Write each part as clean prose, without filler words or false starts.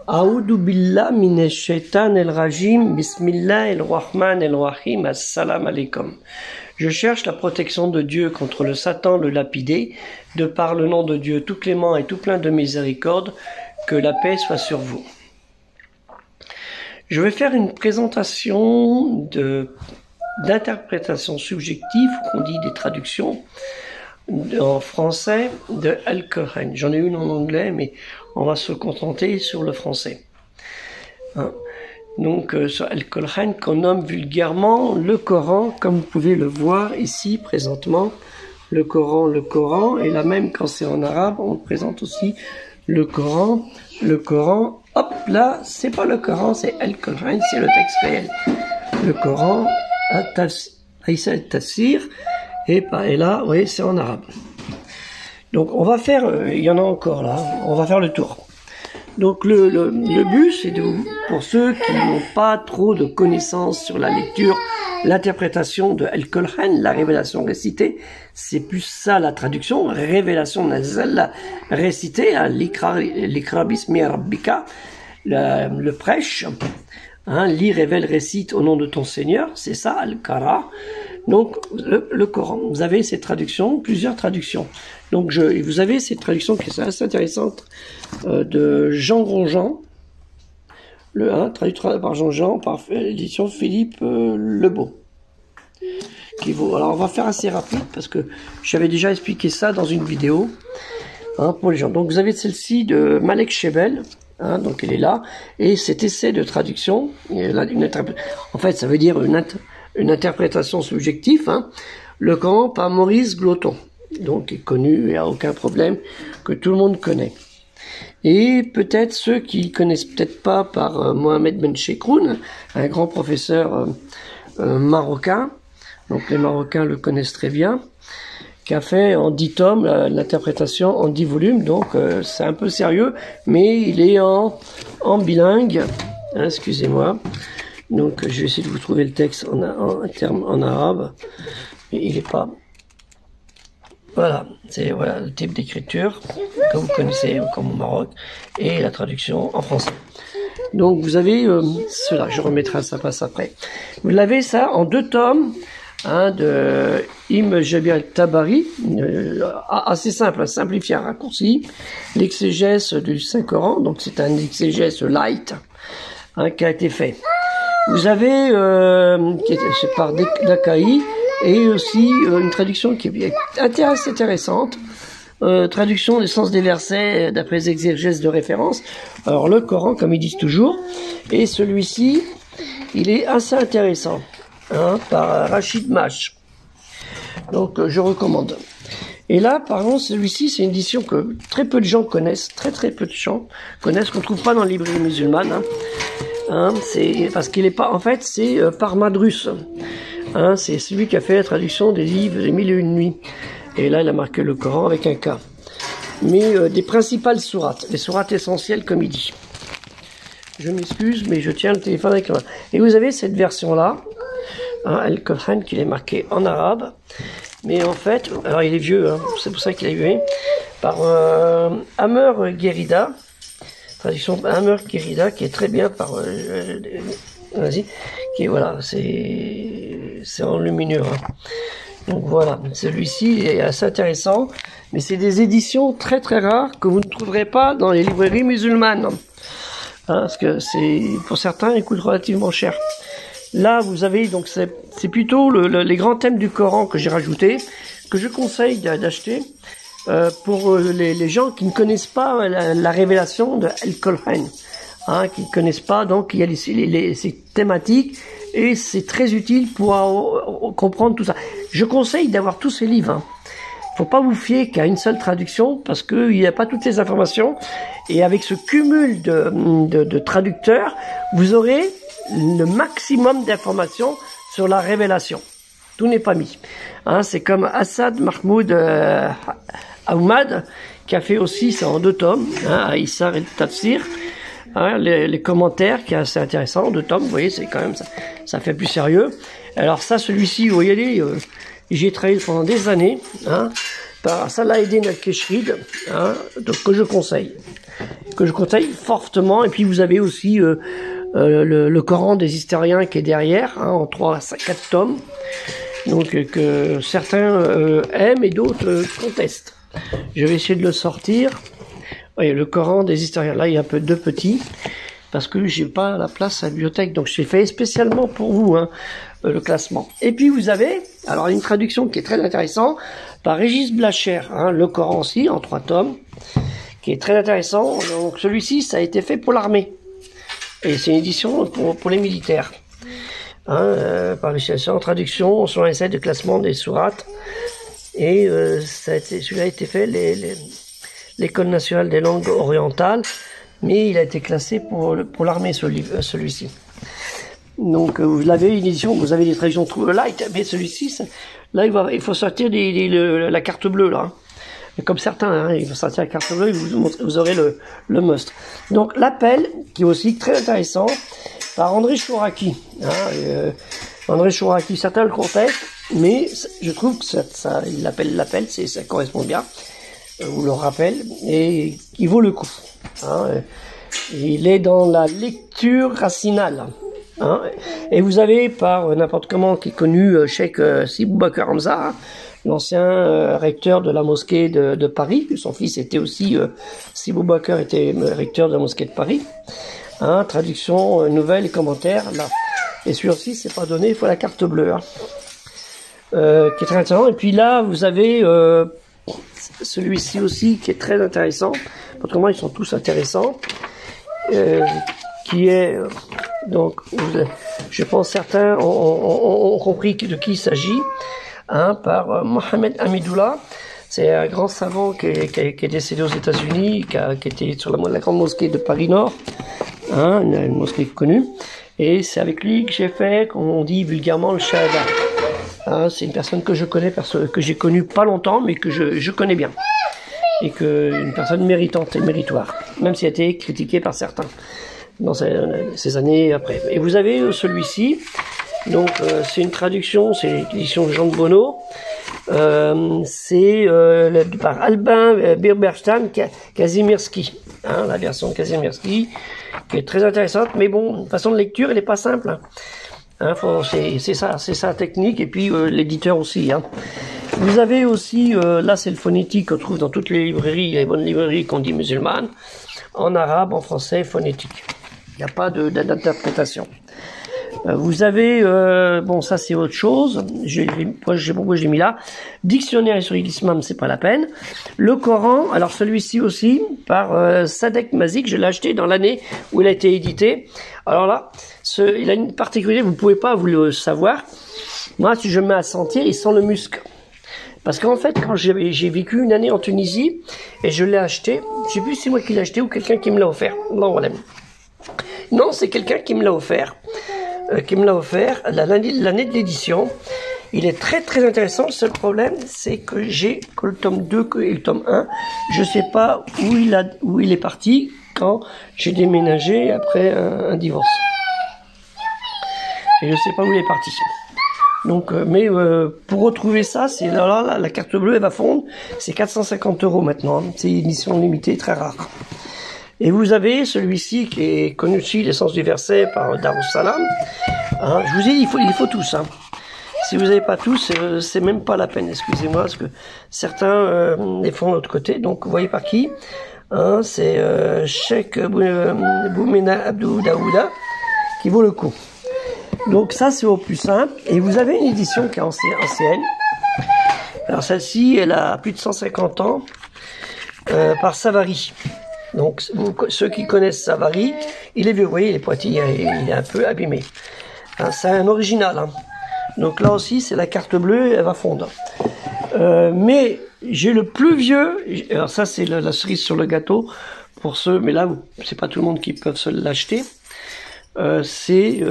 A'udhu billah minash shaitan el-rajim, bismillah el-rahman el-rahim, assalamu alaikum. Je cherche la protection de Dieu contre le Satan, le lapidé, de par le nom de Dieu tout clément et tout plein de miséricorde, que la paix soit sur vous. Je vais faire une présentation d'interprétation subjective, qu'on dit des traductions, en français de Al-Quran. J'en ai une en anglais, mais on va se contenter sur le français. Donc, sur Al-Quran, qu'on nomme vulgairement le Coran, comme vous pouvez le voir ici présentement. Le Coran, et là même quand c'est en arabe, on présente aussi le Coran, hop là, c'est pas le Coran, c'est Al-Quran, c'est le texte réel. Le Coran, Aïssa al-Tafsir, et là, oui, c'est en arabe. Donc on va faire, il y en a encore là, on va faire le tour. Donc le but, c'est pour ceux qui n'ont pas trop de connaissances sur la lecture, l'interprétation de Al-Quran, la révélation récitée, c'est plus ça la traduction, révélation nazal récitée, l'ikra bismi rabbika, le prêche, lis, révèle, récite au nom de ton Seigneur, c'est ça, Al-Qara. Donc le Coran, vous avez ces traductions, plusieurs traductions. Donc vous avez cette traduction qui est assez intéressante de Jean Grosjean, traduit par Jean, par l'édition Philippe Lebeau. Alors on va faire assez rapide parce que j'avais déjà expliqué ça dans une vidéo pour les gens. Donc vous avez celle-ci de Malek Shebel, donc elle est là, et cet essai de traduction, en fait ça veut dire une interprétation subjective, le Coran par Maurice Gloton, donc qui est connu, il n'y a aucun problème, que tout le monde connaît. Et peut-être ceux qui connaissent peut-être pas par Mohamed Ben Chekroun, un grand professeur marocain, donc les Marocains le connaissent très bien, qui a fait en 10 tomes l'interprétation en 10 volumes, donc c'est un peu sérieux, mais il est en bilingue, excusez-moi. Donc je vais essayer de vous trouver le texte en arabe, mais il n'est pas... Voilà, c'est le type d'écriture que vous connaissez comme au Maroc, et la traduction en français. Donc vous avez cela, je remettrai ça passe après. Vous l'avez ça en 2 tomes, de Ibn Jarir Tabari, assez simple, simplifié, raccourci, l'exégèse du Saint-Coran, donc c'est un exégèse light qui a été fait. Vous avez, c'est par Dakai, et aussi une traduction qui est assez intéressante, traduction des sens des versets d'après les exégèses de référence. Alors le Coran, comme ils disent toujours, et celui-ci, il est assez intéressant, par Rachid Mash. Donc je recommande. Et là, par contre, celui-ci, c'est une édition que très peu de gens connaissent, très peu de gens connaissent, qu'on ne trouve pas dans les librairies musulmanes. C'est parce qu'il est pas, en fait, c'est par Madrus. C'est celui qui a fait la traduction des livres des 1001 nuits. Et là, il a marqué le Coran avec un K. Mais des principales sourates, les sourates essentielles, comme il dit. Je m'excuse, mais je tiens le téléphone avec la main. Et vous avez cette version-là, Al-Quran, qui est marqué en arabe. Mais en fait, alors il est vieux, c'est pour ça qu'il est vieux, par Amer Guérida. Traduction Amer Guérida, qui est très bien par... vas-y, qui est, voilà, c'est en lumineux. Donc voilà, celui-ci est assez intéressant, mais c'est des éditions très rares que vous ne trouverez pas dans les librairies musulmanes. Parce que pour certains, il coûte relativement cher. Là, vous avez, donc c'est plutôt les grands thèmes du Coran que j'ai rajouté, que je conseille d'acheter pour les gens qui ne connaissent pas la révélation de Al-Quran. Qui ne connaissent pas, donc il y a ces thématiques, et c'est très utile pour comprendre tout ça. Je conseille d'avoir tous ces livres. Faut pas vous fier qu'à une seule traduction, parce qu'il n'y a pas toutes les informations, et avec ce cumul de traducteurs, vous aurez le maximum d'informations sur la révélation. Tout n'est pas mis. C'est comme Assad Mahmoud Ahmad, qui a fait aussi ça en 2 tomes, Aïssa el-Tafsir, les commentaires, qui est assez intéressant, en 2 tomes, vous voyez, c'est quand même, ça fait plus sérieux. Alors ça, celui-ci, vous voyez, j'ai travaillé pendant des années, par Salah Eddin Al-Keshrid, donc que je conseille. que je conseille fortement. Et puis vous avez aussi le Coran des historiens qui est derrière, hein, en 3 à 4 tomes, donc que certains aiment et d'autres contestent. Je vais essayer de le sortir. Oui, le Coran des historiens. Là, il y a un peu de petits, parce que j'ai pas la place à la bibliothèque, donc j'ai fait spécialement pour vous, hein, le classement. Et puis vous avez, alors une traduction qui est très intéressante, par Régis Blacher, hein, le Coran aussi, en 3 tomes, qui est très intéressant. Donc celui-ci, ça a été fait pour l'armée. Et c'est une édition pour les militaires. Hein, par l'utilisation en traduction, sur un essai de classement des sourates. Et celui-là a été fait l'École nationale des langues orientales, mais il a été classé pour l'armée, celui-ci. Donc vous l'avez une édition, vous avez des traductions light, mais celui-ci, là il faut sortir la carte bleue là. Comme certains, hein, il faut sortir la carte bleue et vous aurez le must. Donc l'appel, qui est aussi très intéressant, par André Chouraki. Hein, André Chouraki, certains le contestent, mais je trouve que il appelle l'appel, ça correspond bien, ou le rappel, et il vaut le coup. Hein, il est dans la lecture racinale. Hein, et vous avez par n'importe comment qui est connu Cheikh Si Boubacar Hamza, hein, l'ancien recteur de la mosquée de Paris. Son fils était aussi, Si Boubacar était recteur de la mosquée de Paris. Hein, traduction, nouvelles et commentaires, là. Et celui-ci, c'est pas donné, il faut la carte bleue. Hein, qui est très intéressant. Et puis là, vous avez celui-ci aussi qui est très intéressant. Autrement, ils sont tous intéressants. Qui est, donc, je pense certains ont compris de qui il s'agit. Hein, par Mohamed Hamidoullah. C'est un grand savant qui est décédé aux États-Unis, qui était sur la grande mosquée de Paris Nord, hein, une mosquée connue. Et c'est avec lui que j'ai fait, comme on dit vulgairement, le shahada. Hein, c'est une personne que je connais, que j'ai connue pas longtemps, mais que je connais bien. Et une personne méritante et méritoire, même si elle a été critiquée par certains dans ces années après. Et vous avez celui-ci. Donc c'est une traduction, c'est l'édition de Jean de Bonneau, c'est par Albin Birberstam Kazimierski, hein, la version Kazimierski, qui est très intéressante, mais bon, façon de lecture, elle n'est pas simple. Hein, c'est ça technique, et puis l'éditeur aussi. Hein. Vous avez aussi, là c'est le phonétique qu'on trouve dans toutes les librairies, les bonnes librairies qu'on dit musulmanes, en arabe, en français, phonétique. Il n'y a pas d'interprétation. Vous avez, bon ça c'est autre chose, pourquoi j'ai mis là, dictionnaire sur l'islam, c'est pas la peine. Le Coran, alors celui-ci aussi, par Sadek Mazik, je l'ai acheté dans l'année où il a été édité. Alors là, il a une particularité, vous ne pouvez pas vous le savoir. Moi, si je me mets à sentir, il sent le musc. Parce qu'en fait, quand j'ai vécu une année en Tunisie, et je l'ai acheté, je sais plus si c'est moi qui l'ai acheté ou quelqu'un qui me l'a offert. Non, c'est quelqu'un qui me l'a offert. L'année de l'édition. Il est très très intéressant. Le seul problème, c'est que j'ai que le tome 2 et le tome 1. Je sais pas où il est parti quand j'ai déménagé après un divorce. Et je sais pas où il est parti. Donc, pour retrouver ça, c'est là, la carte bleue, elle va fondre. C'est 450 € maintenant. Hein. C'est une édition limitée, très rare. Et vous avez celui-ci qui est connu aussi, l'essence du verset par Darussalam. Hein, je vous ai dit, il faut tous. Hein. Si vous n'avez pas tous, c'est même pas la peine, excusez-moi, parce que certains les font de l'autre côté. Donc, vous voyez par qui hein, c'est Cheikh Boumena Abdou Daouda qui vaut le coup. Donc ça, c'est au plus simple. Et vous avez une édition qui est ancienne. Alors celle-ci, elle a plus de 150 ans, par Savary. Donc, ceux qui connaissent Savary, il est vieux, vous voyez, il est pointillé, il est un peu abîmé. Hein, c'est un original. Hein. Donc là aussi, c'est la carte bleue, elle va fondre. Mais j'ai le plus vieux, alors ça c'est la cerise sur le gâteau, pour ceux, mais là, c'est pas tout le monde qui peut se l'acheter. C'est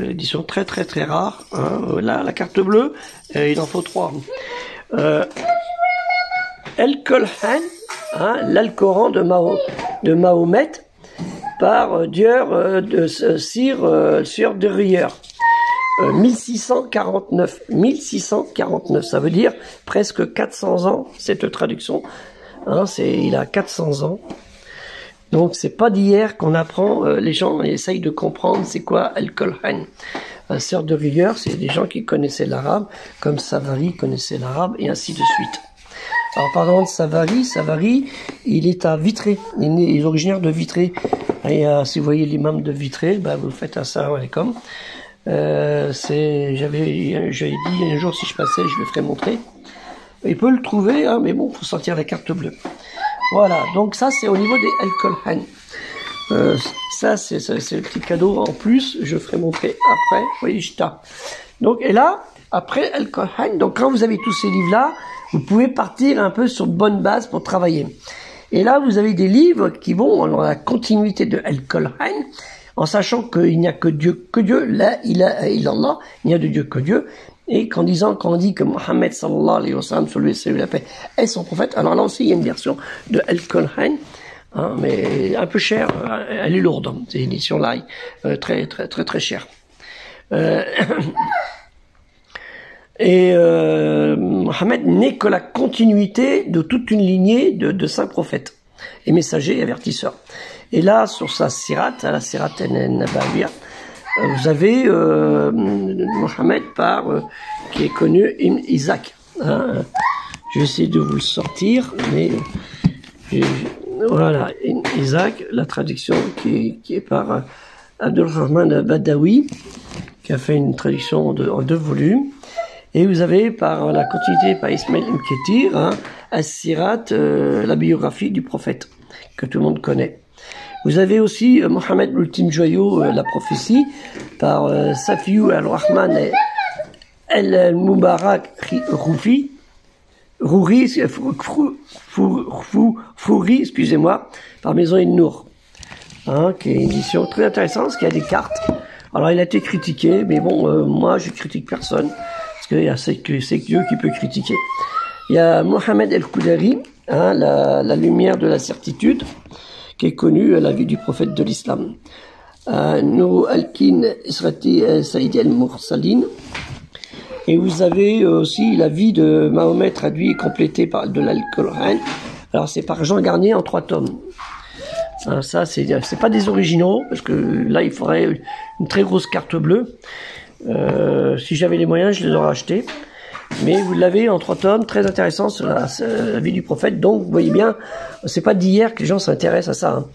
édition très très très rare. Hein. Là, la carte bleue, il en faut 3. El-Kolhan, hein, l'Alcoran de Mahomet, par Dieur de Sir de Rieur. 1649, ça veut dire presque 400 ans, cette traduction. Hein, il a 400 ans. Donc c'est pas d'hier qu'on apprend, les gens essayent de comprendre c'est quoi Al-Qur'an. Sœur de rigueur, c'est des gens qui connaissaient l'arabe, comme Savary connaissait l'arabe, et ainsi de suite. Alors parlant de Savary, il est à Vitré, il est originaire de Vitré. Et si vous voyez l'imam de Vitré, bah, vous faites assalamu alaikum. J'avais dit un jour si je passais, je le ferais montrer. Il peut le trouver, hein, mais bon, faut sortir la carte bleue. Voilà, donc ça c'est au niveau des Al-Qur'an. Ça c'est le petit cadeau en plus, je ferai montrer après. Oui, jta. Donc et là, après Al-Qur'an, donc quand vous avez tous ces livres-là, vous pouvez partir un peu sur de bonnes bases pour travailler. Et là, vous avez des livres qui vont dans la continuité de Al-Qur'an, en sachant qu'il n'y a que Dieu, la ilaha illallah, il n'y a de Dieu que Dieu. Et quand on dit que Mohammed sallallahu alayhi wa sallam, sur lui salut la paix, est son prophète, alors là aussi il y a une version de Al-Qur'an, hein, mais un peu chère, elle est lourde, hein, c'est une édition live, très chère. Mohammed n'est que la continuité de toute une lignée de saints prophètes et messagers et avertisseurs. Et là, sur sa sirat, la sirat an-Nabawiyya, vous avez Mohammed qui est connu, Ibn Isaac. Hein. Je vais essayer de vous le sortir, mais voilà, Ibn Isaac, la traduction qui est par Abdulrahman al-Badawi, qui a fait une traduction en 2 volumes. Et vous avez par la continuité par Ismail Ibn Kathir, hein, As-Sirat, la biographie du prophète, que tout le monde connaît. Vous avez aussi Mohammed l'ultime joyau, la prophétie, par Safiou al-Rahman al-Mubarak Fouri, excusez-moi, par Maison Nour, hein, qui est une édition très intéressante, parce qu'il y a des cartes. Alors il a été critiqué, mais bon, moi je critique personne, parce que c'est que Dieu qui peut critiquer. Il y a Mohammed el-Koudari, hein, la lumière de la certitude, qui est connu à la vie du prophète de l'islam. Nour al-Kin Israti Saïd al-Mursalin. Et vous avez aussi la vie de Mahomet traduit et complété par de l'Al-Qur'an. Alors c'est par Jean Garnier en 3 tomes. Ça c'est pas des originaux, parce que là il faudrait une très grosse carte bleue. Si j'avais les moyens, je les aurais achetés. Mais vous l'avez en 3 tomes, très intéressant sur la vie du prophète. Donc, vous voyez bien, c'est pas d'hier que les gens s'intéressent à ça. Hein.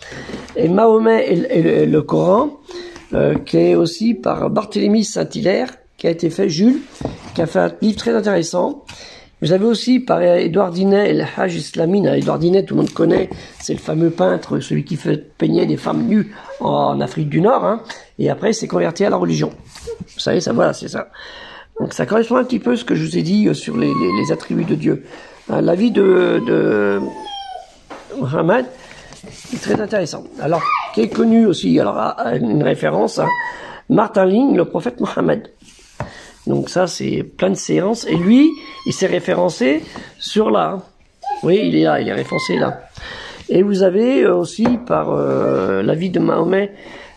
Et Mahomet et le Coran, qui est aussi par Barthélemy Saint-Hilaire, qui a été fait, Jules, qui a fait un livre très intéressant. Vous avez aussi par Édouard Dinet et le Hajj Islamine. Édouard Dinet, tout le monde connaît, c'est le fameux peintre, celui qui fait peigner des femmes nues en Afrique du Nord. Hein. Et après, il s'est converti à la religion. Vous savez, ça, voilà, c'est ça. Donc ça correspond un petit peu à ce que je vous ai dit sur les attributs de Dieu. La vie de Mohammed est très intéressant. Alors, qui est connu aussi, alors à une référence, hein, Martin Ling, le prophète Mohammed. Donc ça, c'est plein de séances. Et lui, il s'est référencé sur là. Oui, il est là, il est référencé là. Et vous avez aussi par la vie de Mahomet,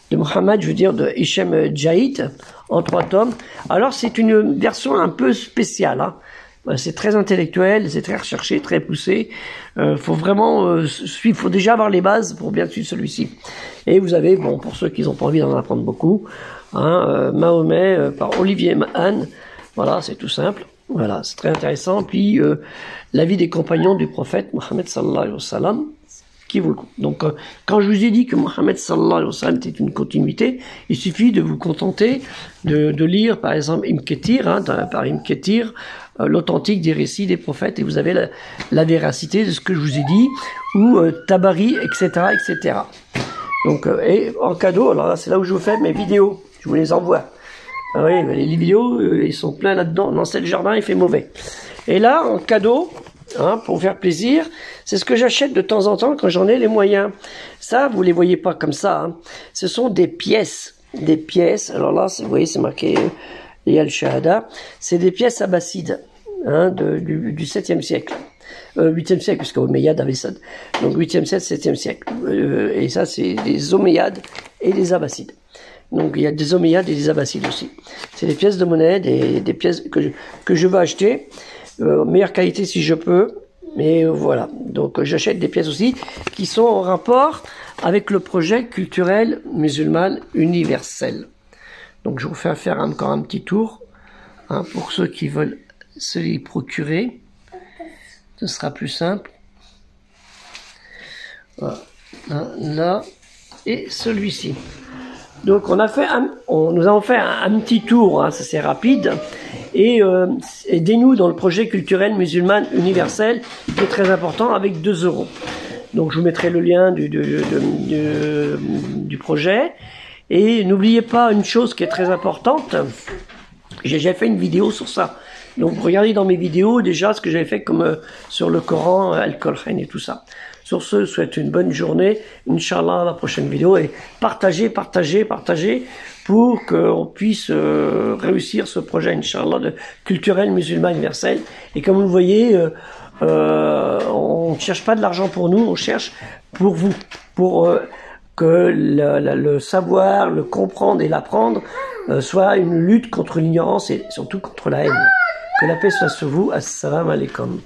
de Mohammed, je veux dire, de Hichem Djaït, en 3 tomes. Alors, c'est une version un peu spéciale. Hein. C'est très intellectuel, c'est très recherché, très poussé. Faut vraiment suivre, faut déjà avoir les bases pour bien suivre celui-ci. Et vous avez, bon, pour ceux qui n'ont pas envie d'en apprendre beaucoup, hein, Mahomet par Olivier Mahan. Voilà, c'est tout simple. Voilà, c'est très intéressant. Puis, la vie des compagnons du prophète, Mohammed sallallahu alayhi wa sallam, qui vaut le coup. Donc, quand je vous ai dit que Mohammed sallallahu alayhi wa sallam était une continuité, il suffit de vous contenter de lire, par exemple, Ibn Kathir, hein, par Ibn Kathir, l'authentique des récits des prophètes, et vous avez la véracité de ce que je vous ai dit, ou Tabari, etc., etc. Donc, et en cadeau, alors là, c'est là où je vous fais mes vidéos, je vous les envoie. Ah oui, les vidéos, ils sont pleins là-dedans. Non, c'est le jardin, il fait mauvais. Et là, en cadeau, hein, pour faire plaisir, c'est ce que j'achète de temps en temps quand j'en ai les moyens. Ça, vous les voyez pas comme ça. Hein. Ce sont des pièces. Des pièces. Alors là, vous voyez, c'est marqué Yal Shahada. C'est des pièces abbassides, hein, du 7e siècle. 8e siècle, puisque Omeyyades avait ça. Donc 8e siècle, 7e siècle. Et ça, c'est les Omeyyades et les Abbassides. Donc il y a des Omeyyades et des Abbassides aussi. C'est des pièces de monnaie, des pièces que je veux acheter. Meilleure qualité si je peux. Mais voilà. Donc j'achète des pièces aussi qui sont en rapport avec le projet culturel musulman universel. Donc je vous fais faire encore un petit tour hein, pour ceux qui veulent se les procurer. Ce sera plus simple. Voilà. Là et celui-ci. Donc on a fait nous avons fait un petit tour, hein, ça c'est rapide, et aidez-nous dans le projet culturel musulman universel qui est très important avec 2 €. Donc je vous mettrai le lien du projet. Et n'oubliez pas une chose qui est très importante, j'ai déjà fait une vidéo sur ça. Donc regardez dans mes vidéos déjà ce que j'avais fait comme sur le Coran, Al-Qur'an et tout ça. Sur ce, je vous souhaite une bonne journée, Inch'Allah à la prochaine vidéo, et partagez pour qu'on puisse réussir ce projet, Inch'Allah, de culturel musulman universel. Et comme vous le voyez, on ne cherche pas de l'argent pour nous, on cherche pour vous, pour que le savoir, le comprendre et l'apprendre soit une lutte contre l'ignorance et surtout contre la haine. Que la paix soit sur vous. Assalamu alaikum.